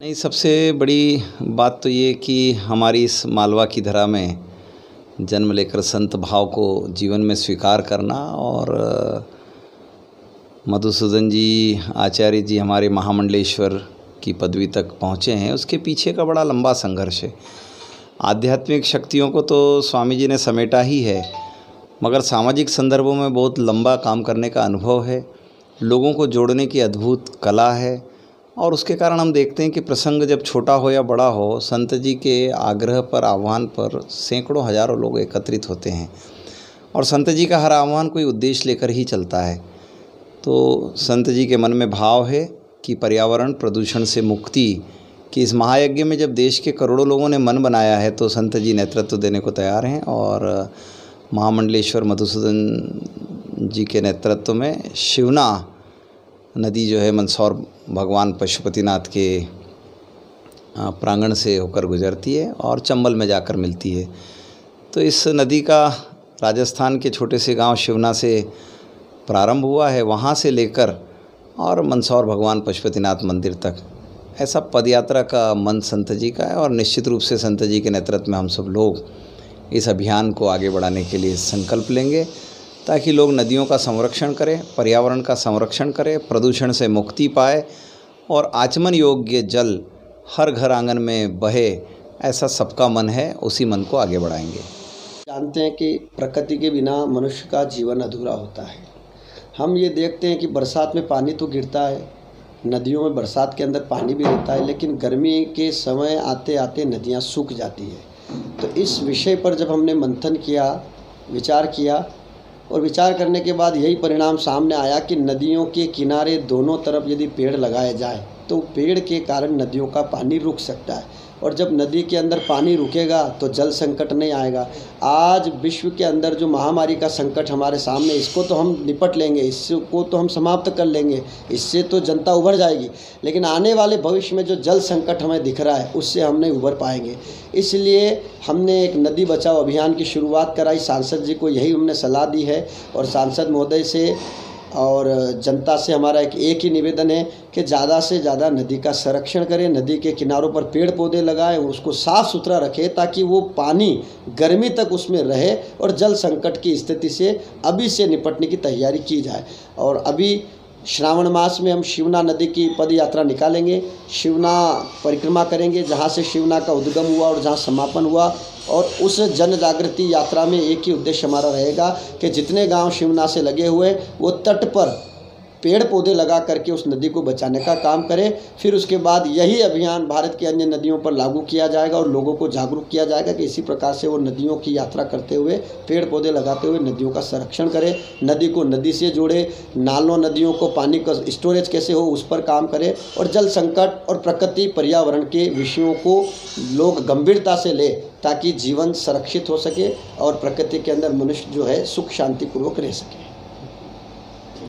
नहीं, सबसे बड़ी बात तो ये कि हमारी इस मालवा की धरा में जन्म लेकर संत भाव को जीवन में स्वीकार करना और मधुसूदन जी आचार्य जी हमारे महामंडलेश्वर की पदवी तक पहुँचे हैं, उसके पीछे का बड़ा लंबा संघर्ष है। आध्यात्मिक शक्तियों को तो स्वामी जी ने समेटा ही है, मगर सामाजिक संदर्भों में बहुत लंबा काम करने का अनुभव है, लोगों को जोड़ने की अद्भुत कला है। और उसके कारण हम देखते हैं कि प्रसंग जब छोटा हो या बड़ा हो, संत जी के आग्रह पर, आह्वान पर सैकड़ों हजारों लोग एकत्रित होते हैं और संत जी का हर आह्वान कोई उद्देश्य लेकर ही चलता है। तो संत जी के मन में भाव है कि पर्यावरण प्रदूषण से मुक्ति कि इस महायज्ञ में जब देश के करोड़ों लोगों ने मन बनाया है तो संत जी नेतृत्व देने को तैयार हैं। और महामंडलेश्वर मधुसूदन जी के नेतृत्व में शिवना नदी जो है मंदसौर भगवान पशुपतिनाथ के प्रांगण से होकर गुजरती है और चंबल में जाकर मिलती है। तो इस नदी का राजस्थान के छोटे से गांव शिवना से प्रारंभ हुआ है, वहां से लेकर और मंदसौर भगवान पशुपतिनाथ मंदिर तक ऐसा पदयात्रा का मन संत जी का है। और निश्चित रूप से संत जी के नेतृत्व में हम सब लोग इस अभियान को आगे बढ़ाने के लिए संकल्प लेंगे ताकि लोग नदियों का संरक्षण करें, पर्यावरण का संरक्षण करें, प्रदूषण से मुक्ति पाए और आचमन योग्य जल हर घर आंगन में बहे, ऐसा सबका मन है, उसी मन को आगे बढ़ाएंगे। जानते हैं कि प्रकृति के बिना मनुष्य का जीवन अधूरा होता है। हम ये देखते हैं कि बरसात में पानी तो गिरता है, नदियों में बरसात के अंदर पानी भी रहता है, लेकिन गर्मी के समय आते आते नदियाँ सूख जाती है। तो इस विषय पर जब हमने मंथन किया, विचार किया और विचार करने के बाद यही परिणाम सामने आया कि नदियों के किनारे दोनों तरफ यदि पेड़ लगाए जाए तो पेड़ के कारण नदियों का पानी रुक सकता है। और जब नदी के अंदर पानी रुकेगा तो जल संकट नहीं आएगा। आज विश्व के अंदर जो महामारी का संकट हमारे सामने, इसको तो हम निपट लेंगे, इसको तो हम समाप्त कर लेंगे, इससे तो जनता उभर जाएगी, लेकिन आने वाले भविष्य में जो जल संकट हमें दिख रहा है उससे हम नहीं उभर पाएंगे। इसलिए हमने एक नदी बचाओ अभियान की शुरुआत कराई। सांसद जी को यही हमने सलाह दी है और सांसद महोदय से और जनता से हमारा एक ही निवेदन है कि ज़्यादा से ज़्यादा नदी का संरक्षण करें, नदी के किनारों पर पेड़ पौधे लगाएं, उसको साफ़ सुथरा रखें ताकि वो पानी गर्मी तक उसमें रहे और जल संकट की स्थिति से अभी से निपटने की तैयारी की जाए। और अभी श्रावण मास में हम शिवना नदी की पद यात्रा निकालेंगे, शिवना परिक्रमा करेंगे, जहाँ से शिवना का उद्गम हुआ और जहाँ समापन हुआ। और उस जन जागृति यात्रा में एक ही उद्देश्य हमारा रहेगा कि जितने गांव शिवना से लगे हुए वो तट पर पेड़ पौधे लगा करके उस नदी को बचाने का काम करें। फिर उसके बाद यही अभियान भारत की अन्य नदियों पर लागू किया जाएगा और लोगों को जागरूक किया जाएगा कि इसी प्रकार से वो नदियों की यात्रा करते हुए, पेड़ पौधे लगाते हुए नदियों का संरक्षण करें, नदी को नदी से जोड़े, नालों नदियों को पानी का स्टोरेज कैसे हो उस पर काम करें और जल संकट और प्रकृति पर्यावरण के विषयों को लोग गंभीरता से लें ताकि जीवन संरक्षित हो सके और प्रकृति के अंदर मनुष्य जो है सुख शांतिपूर्वक रह सके।